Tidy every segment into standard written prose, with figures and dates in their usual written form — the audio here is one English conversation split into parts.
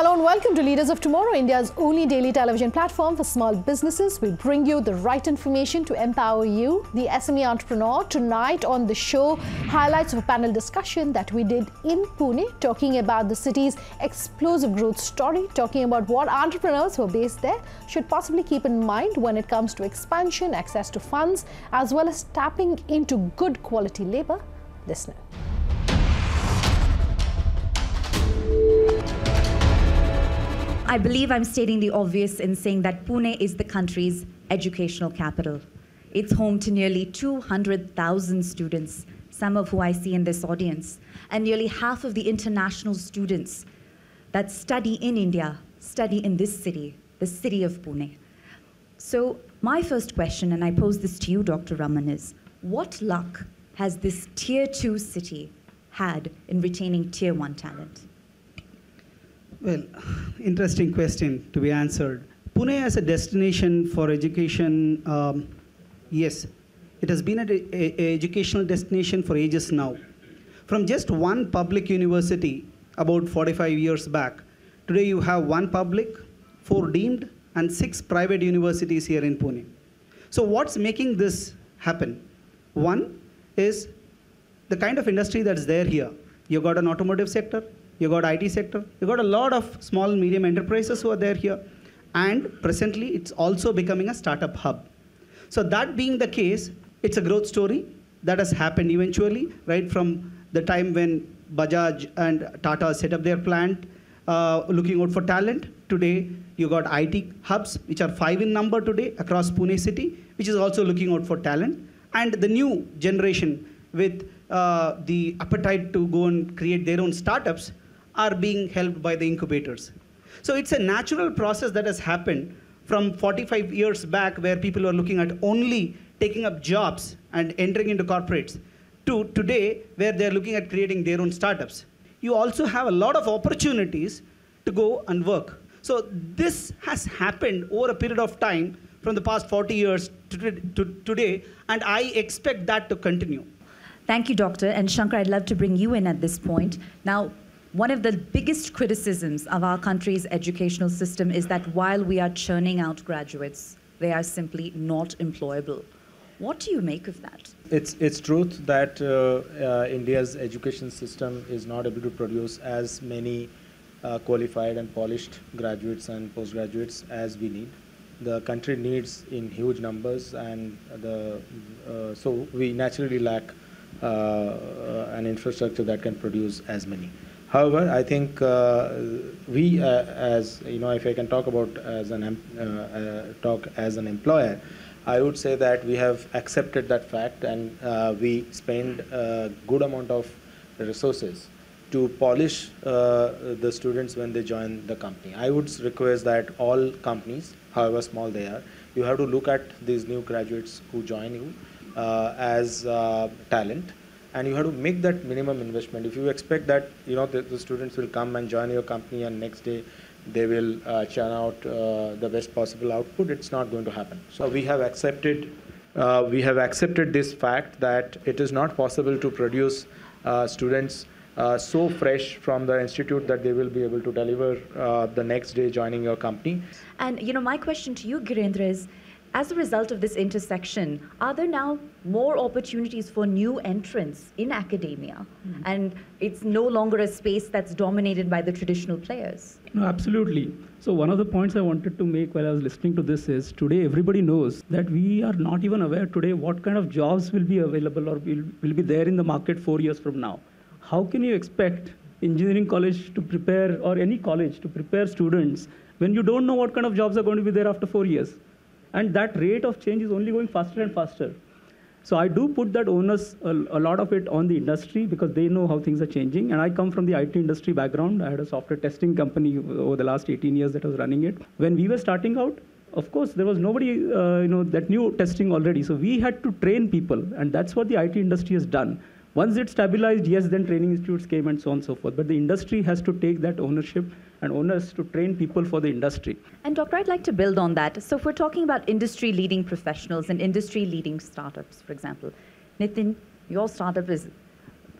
Hello and welcome to Leaders of Tomorrow, India's only daily television platform for small businesses. We bring you the right information to empower you, the SME entrepreneur. Tonight on the show, highlights of a panel discussion that we did in Pune, talking about the city's explosive growth story, talking about what entrepreneurs who are based there should possibly keep in mind when it comes to expansion, access to funds, as well as tapping into good quality labor. Listen. I believe I'm stating the obvious in saying that Pune is the country's educational capital. It's home to nearly 200,000 students, some of who I see in this audience, and nearly half of the international students that study in India study in this city, the city of Pune. So my first question, and I pose this to you, Dr. Raman, is what luck has this Tier 2 city had in retaining Tier 1 talent? Well, interesting question to be answered. Pune as a destination for education, yes, it has been an educational destination for ages now. From just one public university about 45 years back, today you have one public, 4 deemed, and 6 private universities here in Pune. So what's making this happen? One is the kind of industry that's there here. You've got an automotive sector, you got IT sector, you got a lot of small and medium enterprises who are there here, and presently it's also becoming a startup hub. So that being the case, it's a growth story that has happened eventually, right from the time when Bajaj and Tata set up their plant, looking out for talent. Today, you got IT hubs, which are 5 in number today across Pune city, which is also looking out for talent. And the new generation with the appetite to go and create their own startups are being helped by the incubators. So it's a natural process that has happened from 45 years back, where people were looking at only taking up jobs and entering into corporates, to today where they're looking at creating their own startups. You also have a lot of opportunities to go and work. So this has happened over a period of time from the past 40 years to today, and I expect that to continue. Thank you, Doctor. And Shankar, I'd love to bring you in at this point. Now, one of the biggest criticisms of our country's educational system is that while we are churning out graduates, they are simply not employable. What do you make of that? It's truth that India's education system is not able to produce as many qualified and polished graduates and postgraduates as we need. The country needs in huge numbers, and so we naturally lack an infrastructure that can produce as many. However, I think we, as you know, if I can talk about as an employer, I would say that we have accepted that fact, and we spend a good amount of resources to polish the students when they join the company. I would request that all companies, however small they are, you have to look at these new graduates who join you as talent. And you have to make that minimum investment. If you expect that the students will come and join your company and next day they will churn out the best possible output, it's not going to happen. So we have accepted this fact that it is not possible to produce students so fresh from the institute that they will be able to deliver the next day joining your company. And my question to you, Gireendra, is, as a result of this intersection, are there now more opportunities for new entrants in academia? Mm-hmm. And it's no longer a space that's dominated by the traditional players? No, absolutely. So one of the points I wanted to make while I was listening to this is, today everybody knows that we are not even aware today what kind of jobs will be available or will be there in the market 4 years from now. How can you expect engineering college to prepare, or any college to prepare students, when you don't know what kind of jobs are going to be there after 4 years? And that rate of change is only going faster and faster. So I do put that onus, a lot of it, on the industry, because they know how things are changing. And I come from the IT industry background. I had a software testing company over the last 18 years that was running it. When we were starting out, of course, there was nobody that knew testing already. So we had to train people, and that's what the IT industry has done. Once it stabilized, yes, then training institutes came and so on and so forth. But the industry has to take that ownership and onus to train people for the industry. And Doctor, I'd like to build on that. So if we're talking about industry-leading professionals and industry-leading startups, for example, Nitin, your startup is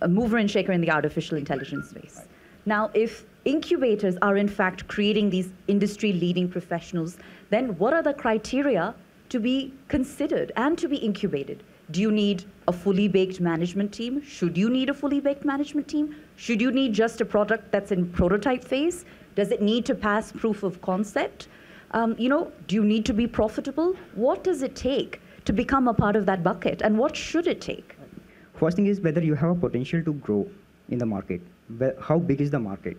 a mover and shaker in the artificial intelligence space. Now, if incubators are in fact creating these industry-leading professionals, then what are the criteria to be considered and to be incubated? Do you need a fully baked management team? Should you need a fully baked management team? Should you need just a product that's in prototype phase? Does it need to pass proof of concept? Do you need to be profitable? What does it take to become a part of that bucket, and what should it take? First thing is whether you have a potential to grow in the market. How big is the market?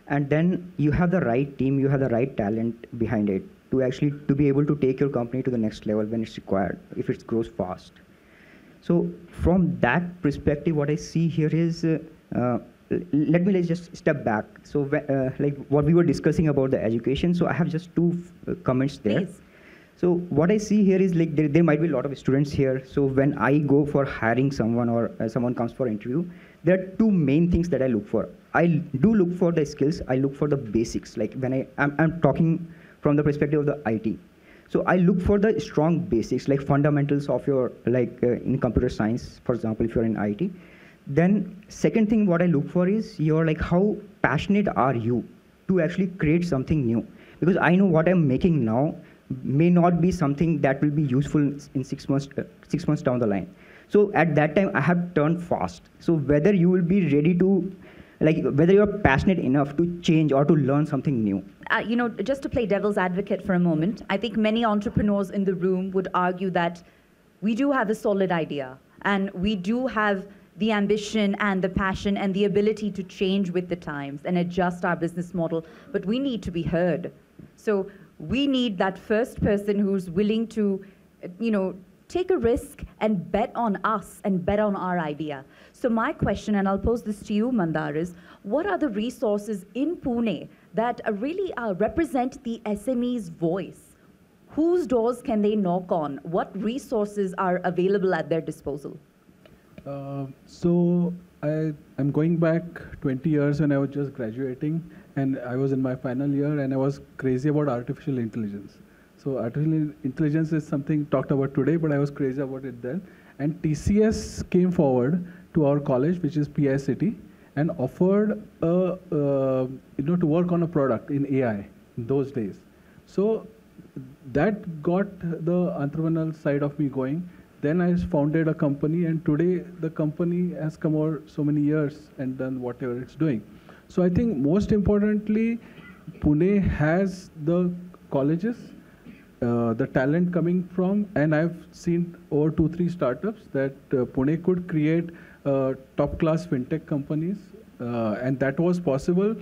And then you have the right team, you have the right talent behind it to be able to take your company to the next level when it's required, if it grows fast. So from that perspective, what I see here is, let's just step back. So like what we were discussing about the education, so I have just two comments there. Please. So what I see here is like there might be a lot of students here. So when I go for hiring someone or someone comes for interview, there are two main things that I look for. I do look for the skills. I look for the basics. Like when I'm talking from the perspective of the IT. So I look for the strong basics, like fundamentals of your, in computer science, for example, if you're in IT. Then second thing what I look for is how passionate are you to actually create something new? Because I know what I'm making now may not be something that will be useful in 6 months down the line. So at that time, I have turned fast. So whether you will be ready to, whether you're passionate enough to change or to learn something new. Just to play devil's advocate for a moment, I think many entrepreneurs in the room would argue that we do have a solid idea, and we do have the ambition and the passion and the ability to change with the times and adjust our business model, but we need to be heard. So we need that first person who's willing to, take a risk and bet on us and bet on our idea. So my question, and I'll pose this to you, Mandar, is what are the resources in Pune that really represent the SME's voice? Whose doors can they knock on? What resources are available at their disposal? So I'm going back 20 years when I was just graduating, and I was in my final year, and I was crazy about artificial intelligence. So artificial intelligence is something talked about today, but I was crazy about it then. And TCS came forward to our college, which is PICT, and offered to work on a product in AI in those days. So that got the entrepreneurial side of me going. Then I founded a company, and today the company has come over so many years and done whatever it's doing. So I think most importantly, Pune has the colleges, the talent coming from, and I've seen over 2-3 startups that Pune could create top-class fintech companies, and that was possible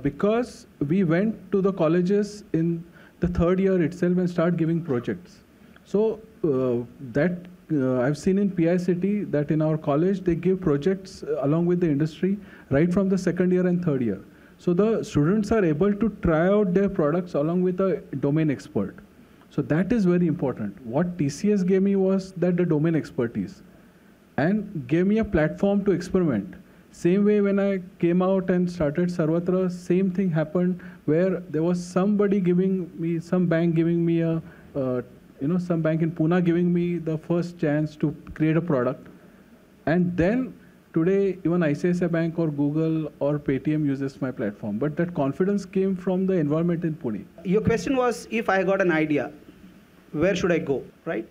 because we went to the colleges in the 3rd year itself and started giving projects. So I've seen in PICT that in our college they give projects along with the industry right from the 2nd year and 3rd year. So the students are able to try out their products along with a domain expert. So that is very important. What TCS gave me was that the domain expertise and gave me a platform to experiment. Same way when I came out and started Sarvatra, same thing happened where there was somebody giving me, some bank giving me some bank in Pune giving me the first chance to create a product. And then today, even ICICI Bank or Google or Paytm uses my platform. But that confidence came from the environment in Pune. Your question was, if I got an idea, where should I go, right?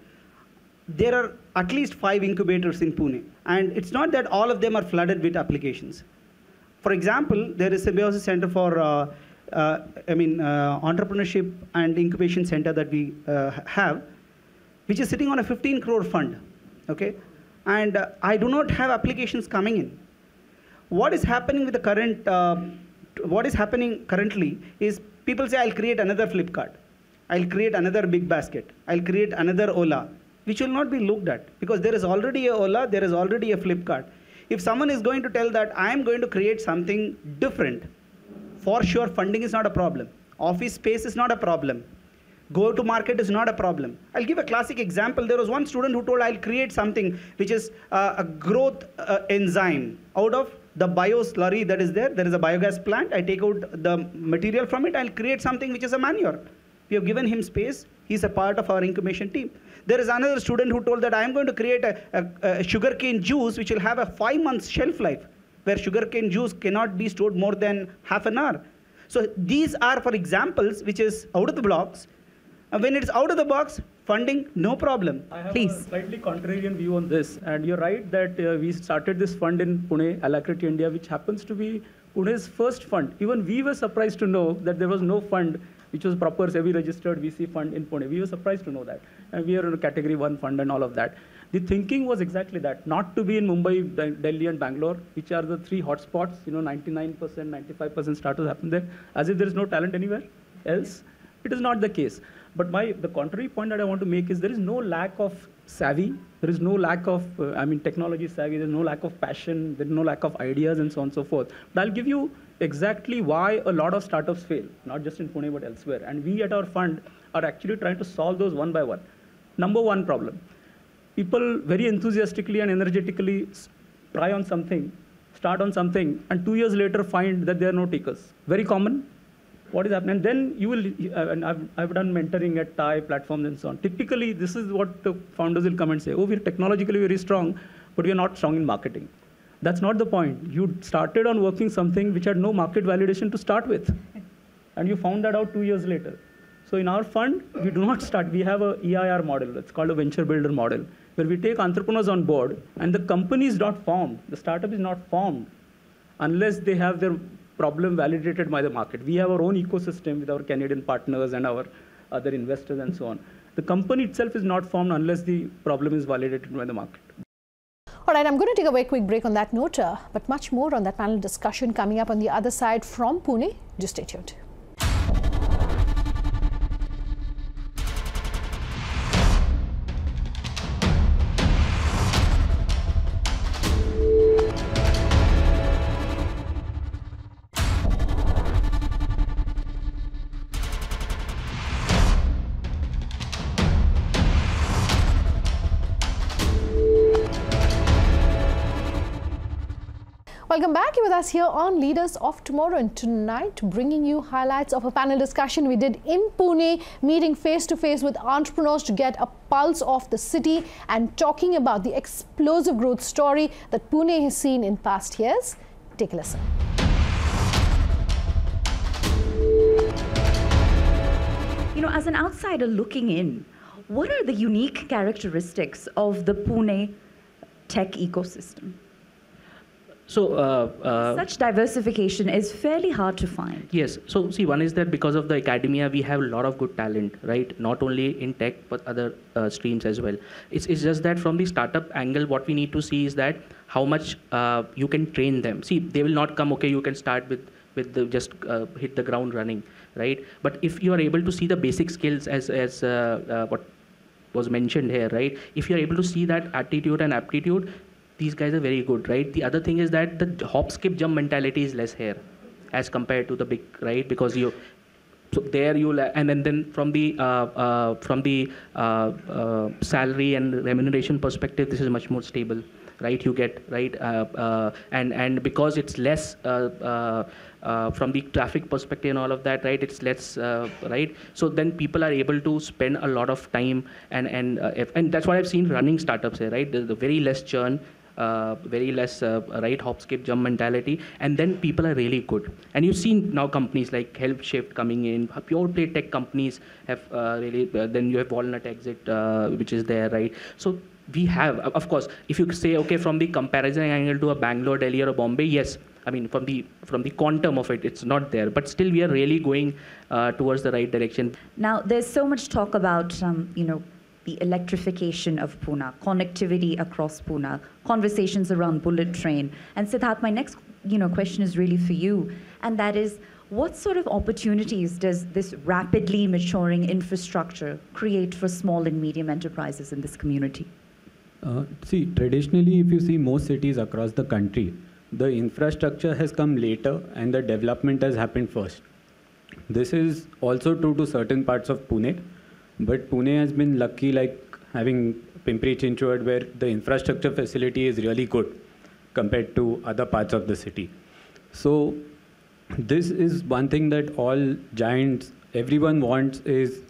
There are at least 5 incubators in Pune. And it's not that all of them are flooded with applications. For example, there is a Symbiosis Center for entrepreneurship and incubation center that we have, which is sitting on a 15 crore fund, okay? And I do not have applications coming in. What is happening with the current, what is happening currently is people say, I'll create another Flipkart. I'll create another Big Basket. I'll create another Ola, which will not be looked at because there is already a Ola, there is already a Flipkart. If someone is going to tell that I'm going to create something different, for sure, funding is not a problem. Office space is not a problem. Go to market is not a problem. I'll give a classic example. There was one student who told, I'll create something which is a growth enzyme. Out of the bio slurry that is there is a biogas plant. I take out the material from it. I'll create something which is a manure. We have given him space. He's a part of our incubation team. There is another student who told that I'm going to create a sugarcane juice which will have a 5 months shelf life. where sugarcane juice cannot be stored more than half an hour. So these are, for examples, which is out of the blocks. When it's out of the box, funding, no problem. I have Please. a slightly contrarian view on this. And you're right that we started this fund in Pune, Alacrity India, which happens to be Pune's first fund. Even we were surprised to know that there was no fund which was proper SEBI registered VC fund in Pune. We were surprised to know that. And we are in a category 1 fund and all of that. The thinking was exactly that, not to be in Mumbai, Delhi and Bangalore, which are the 3 hotspots, 99%, 95% startups happen there, as if there is no talent anywhere else. It is not the case. But the contrary point that I want to make is there is no lack of savvy, there is no lack of, technology savvy, there is no lack of passion, there is no lack of ideas and so on and so forth. But I'll give you exactly why a lot of startups fail, not just in Pune but elsewhere. And we at our fund are actually trying to solve those one by one. Number one problem, people very enthusiastically and energetically try on something, start on something, and 2 years later find that there are no takers. Very common. What is happening? And then you will, and I've done mentoring at TAI platforms and so on. Typically, this is what the founders will come and say, oh, we're technologically very strong, but we're not strong in marketing. That's not the point. You started on working something which had no market validation to start with. And you found that out 2 years later. So in our fund, we do not start. We have a EIR model. It's called a venture builder model, where we take entrepreneurs on board, and the company is not formed. The startup is not formed unless they have their problem validated by the market. We have our own ecosystem with our Canadian partners and our other investors and so on. The company itself is not formed unless the problem is validated by the market. All right, I'm going to take a very quick break on that note, but much more on that panel discussion coming up on the other side from Pune. Just stay tuned. Welcome back. You're with us here on Leaders of Tomorrow, and tonight bringing you highlights of a panel discussion we did in Pune, meeting face-to-face with entrepreneurs to get a pulse of the city and talking about the explosive growth story that Pune has seen in past years. Take a listen. As an outsider looking in, what are the unique characteristics of the Pune tech ecosystem? So such diversification is fairly hard to find. Yes. So see, one is that because of the academia, we have a lot of good talent, right? Not only in tech, but other streams as well. It's just that from the startup angle, what we need to see is that how much you can train them. See, they will not come, okay, you can start with the just hit the ground running, right? But if you are able to see the basic skills as what was mentioned here, right? If you are able to see that attitude and aptitude, these guys are very good, right? The other thing is that the hop, skip, jump mentality is less here as compared to the big, right? Because so there you'll, and then from the salary and remuneration perspective, this is much more stable, right? You get, right? And because it's less from the traffic perspective and all of that, right? It's less, right? So then people are able to spend a lot of time, and that's what I've seen running startups here, right? There's very less churn. Very less right hop skip jump mentality, and then people are really good. And you've seen now companies like HelpShift coming in, pure play tech companies have really, then you have Walnut Exit which is there, right? So we have, of course, if you say, okay, from the comparison angle to a Bangalore, Delhi or a Bombay, yes, I mean from the quantum of it, it's not there, but still we are really going towards the right direction. Now there's so much talk about the electrification of Pune, connectivity across Pune, conversations around bullet train. And Siddharth, my next question is really for you, and that is, what sort of opportunities does this rapidly maturing infrastructure create for small and medium enterprises in this community? See, traditionally, if you see most cities across the country, the infrastructure has come later and the development has happened first. This is also true to certain parts of Pune. But Pune has been lucky, like having Pimpri-Chinchwad, where the infrastructure facility is really good compared to other parts of the city. So this is one thing that all giants, everyone wants, is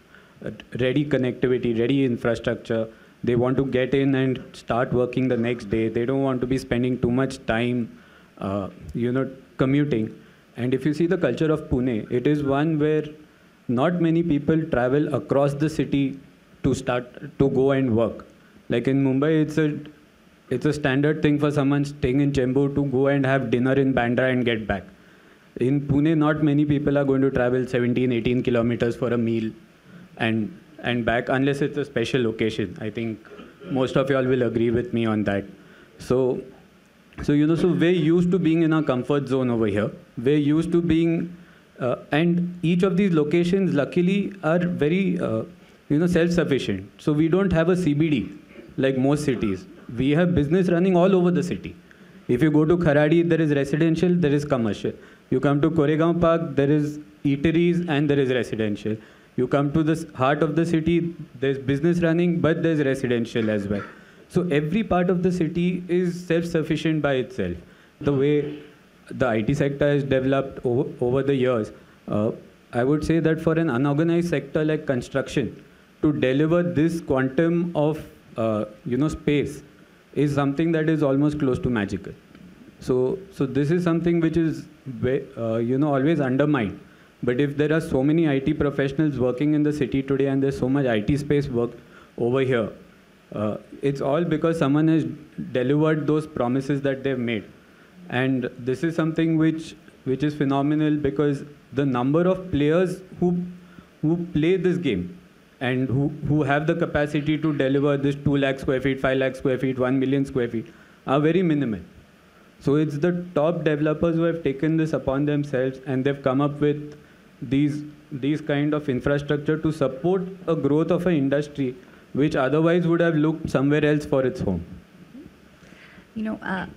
ready connectivity, ready infrastructure. They want to get in and start working the next day. They don't want to be spending too much time commuting. And if you see the culture of Pune, it is one where not many people travel across the city to go and work. Like in Mumbai, it's a standard thing for someone staying in Chembur to go and have dinner in Bandra and get back. In Pune, not many people are going to travel 17, 18 kilometers for a meal and back, unless it's a special occasion. I think most of y'all will agree with me on that. So we're used to being in our comfort zone over here. We're used to being, and each of these locations, luckily, are very, self-sufficient. So we don't have a CBD like most cities. We have business running all over the city. If you go to Kharadi, there is residential, there is commercial. You come to Koregaon Park, there is eateries and there is residential. You come to the heart of the city, there's business running, but there's residential as well. So every part of the city is self-sufficient by itself. The way the IT sector has developed over the years, I would say that for an unorganized sector like construction, to deliver this quantum of space is something that is almost close to magical. So this is something which is always undermined. But if there are so many IT professionals working in the city today and there's so much IT space work over here, it's all because someone has delivered those promises that they've made. And this is something which is phenomenal, because the number of players who play this game and who have the capacity to deliver this 2 lakh square feet, 5 lakh square feet, 1 million square feet are very minimal. So it's the top developers who have taken this upon themselves, and they've come up with these kind of infrastructure to support a growth of an industry which otherwise would have looked somewhere else for its home.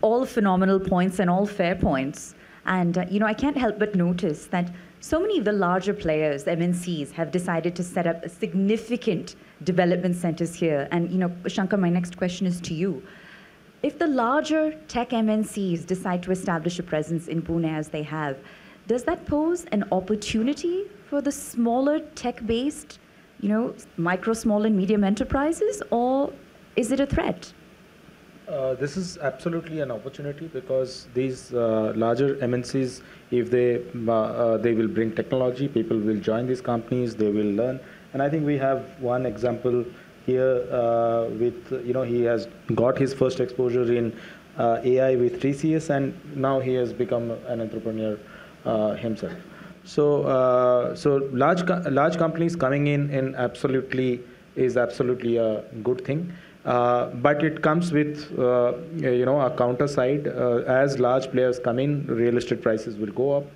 All phenomenal points and all fair points. And, I can't help but notice that so many of the larger players, MNCs, have decided to set up significant development centers here. And, Shankar, my next question is to you. If the larger tech MNCs decide to establish a presence in Pune as they have, does that pose an opportunity for the smaller tech-based, micro, small, and medium enterprises, or is it a threat? This is absolutely an opportunity, because these larger MNCs, if they will bring technology, people will join these companies, they will learn. And I think we have one example here with, he has got his first exposure in AI with TCS, and now he has become an entrepreneur himself. So large companies coming in is absolutely a good thing. But it comes with a counter side. As large players come in, real estate prices will go up.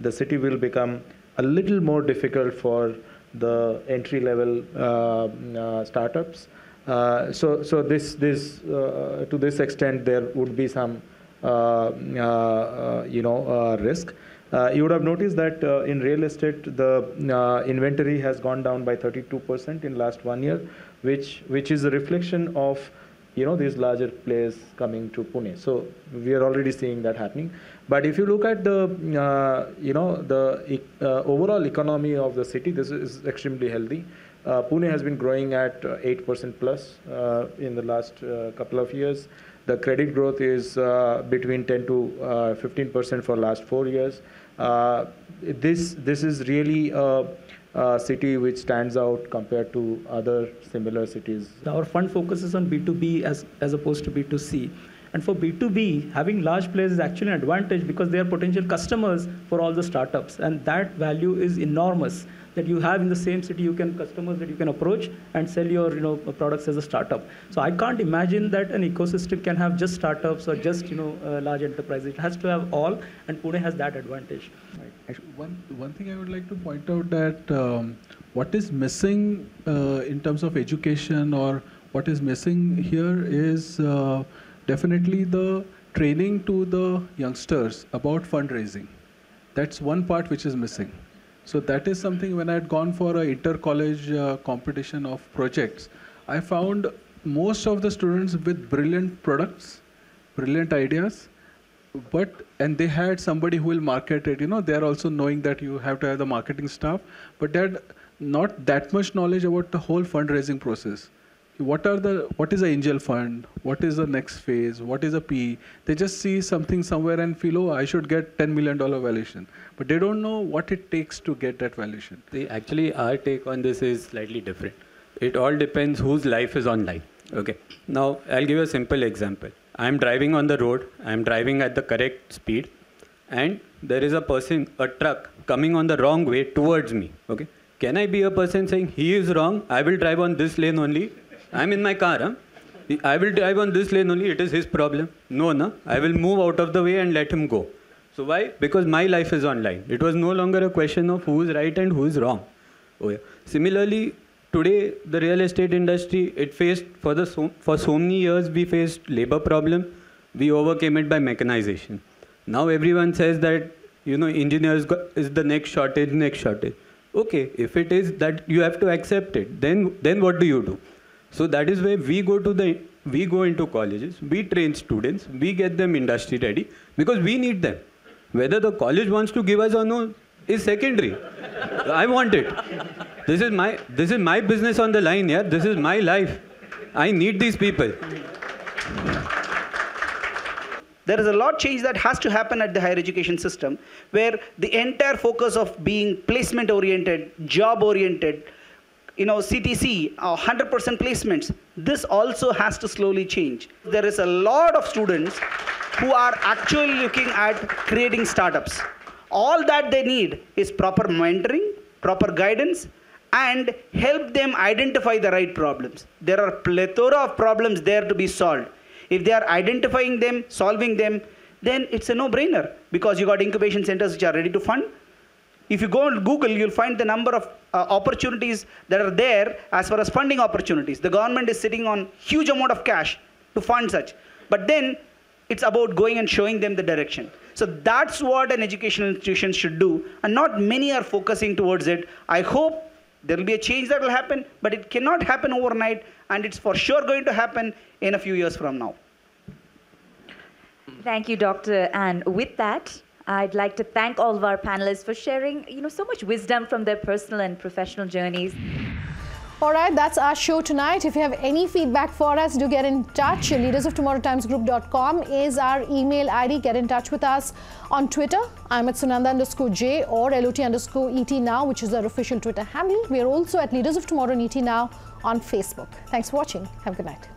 The city will become a little more difficult for the entry-level startups. So this to this extent, there would be some risk. You would have noticed that in real estate, the inventory has gone down by 32% in last 1 year, which is a reflection of these larger players coming to Pune. So we are already seeing that happening. But if you look at the overall economy of the city, this is extremely healthy. Pune has been growing at 8% plus in the last couple of years. The credit growth is between 10 to 15% for last 4 years. This is really a city which stands out compared to other similar cities. Our fund focuses on B2B as opposed to B2C. And for B2B, having large players is actually an advantage, because they are potential customers for all the startups. And that value is enormous, that you have in the same city, customers that you can approach and sell your products as a startup. So I can't imagine that an ecosystem can have just startups or just large enterprises. It has to have all, and Pune has that advantage. Right. One thing I would like to point out that what is missing in terms of education, or what is missing here is definitely the training to the youngsters about fundraising. That's one part which is missing. So that is something, when I had gone for an inter-college competition of projects, I found most of the students with brilliant products, brilliant ideas, and they had somebody who will market it. They're also knowing that you have to have the marketing staff, but they had not that much knowledge about the whole fundraising process. what is the angel fund, what is the next phase, what is a PE. They just see something somewhere and feel, oh, I should get $10 million valuation. But they don't know what it takes to get that valuation. Actually, our take on this is slightly different. It all depends whose life is online. Okay. Now, I'll give you a simple example. I'm driving on the road. I'm driving at the correct speed. And there is a truck coming on the wrong way towards me. Okay. Can I be a person saying, he is wrong, I will drive on this lane only? I'm in my car. Huh? I will drive on this lane only. It is his problem. No. I will move out of the way and let him go. So why? Because my life is online. It was no longer a question of who is right and who is wrong. Oh, yeah. Similarly, today, the real estate industry, it faced, for so many years, we faced labor problem. We overcame it by mechanization. Now everyone says that, engineers is the next shortage. Okay, if it is that, you have to accept it. Then what do you do? So that is where we go into colleges, we train students, we get them industry ready, because we need them. Whether the college wants to give us or no is secondary. I want it. This is my business on the line, yeah. This is my life. I need these people. There is a lot of change that has to happen at the higher education system, where the entire focus of being placement oriented, job oriented, CTC, 100% placements, this also has to slowly change. There is a lot of students who are actually looking at creating startups. All that they need is proper mentoring, proper guidance, and help them identify the right problems. There are a plethora of problems there to be solved. If they are identifying them, solving them, then it's a no-brainer, because you got incubation centers which are ready to fund. If you go on Google, you'll find the number of opportunities that are there as far as funding opportunities. The government is sitting on huge amount of cash to fund such. But then it's about going and showing them the direction. So that's what an educational institution should do, and not many are focusing towards it. I hope there will be a change that will happen, but it cannot happen overnight, and it's for sure going to happen in a few years from now. Thank you, Doctor. And with that, I'd like to thank all of our panelists for sharing, so much wisdom from their personal and professional journeys. All right, that's our show tonight. If you have any feedback for us, do get in touch. leadersoftomorrowtimesgroup.com is our email ID. Get in touch with us on Twitter. I'm at Sunanda_J or LOT_ET now, which is our official Twitter handle. We are also at Leaders of Tomorrow and ET now on Facebook. Thanks for watching. Have a good night.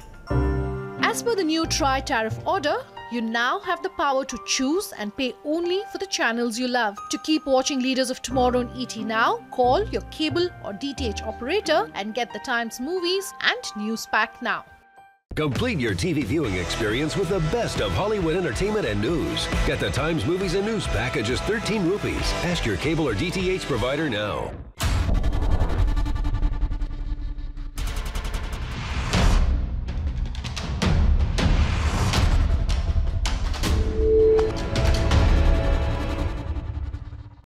As per the new tri-tariff order, you now have the power to choose and pay only for the channels you love. To keep watching Leaders of Tomorrow on ET Now, call your cable or DTH operator and get the Times movies and news pack now. Complete your TV viewing experience with the best of Hollywood entertainment and news. Get the Times movies and news pack at just 13 rupees. Ask your cable or DTH provider now.